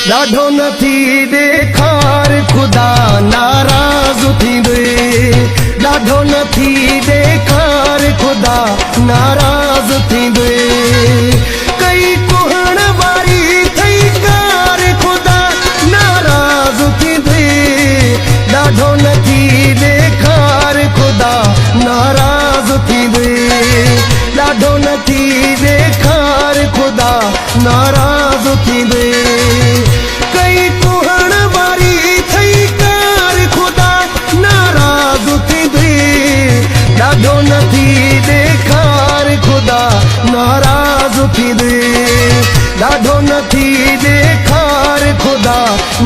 ॾाढो नथी ॾेखार ख़ुदा नाराज़ थींदे ॾाढो नथी ॾेखार ख़ुदा नाराज़ थींदे कई कुहण वारी थई कार ख़ुदा नाराज़ थींदे ॾाढो नथी ॾेखार ख़ुदा नाराज़ थींदे ॾाढो नथी ॾेखार ख़ुदा नाराज़ थींदे कई कुहण वारी थई कार ख़ुदा नाराज़ थींदे ॾाढो नथी ॾेखार ख़ुदा नाराज़ थींदे ॾाढो नथी ॾेखार ख़ुदा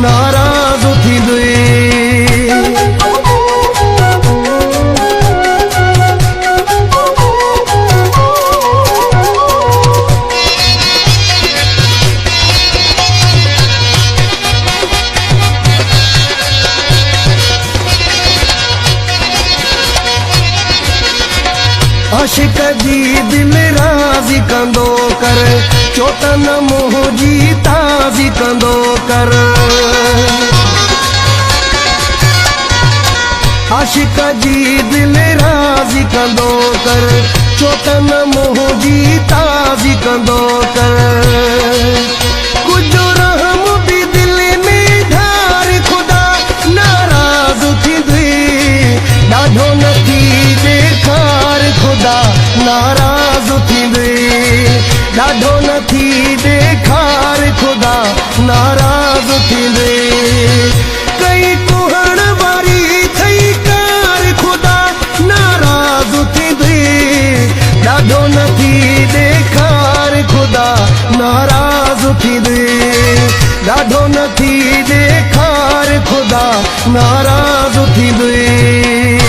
नाराज़ थींदे आशिक जी दिल राज़ी कंदो कर चोटन मोह जी ताज़ी कंदो कर आशिक जी दिल राज़ी कंदो कर चोटन मोह जी ताज़ी कंदो कर कुछ रहम भी दिल में धार ख़ुदा नाराज़ थींदे ॾाढो नथी ॾेखार ख़ुदा नाराज़ थींदे ॾाढो नथी ॾेखार ख़ुदा नाराज़ थींदे कई कुहण वारी थई कार ख़ुदा नाराज़ थींदे ॾाढो नथी ॾेखार ख़ुदा नाराज़ थींदे ॾाढो नथी ॾेखार ख़ुदा नाराज़ थींदे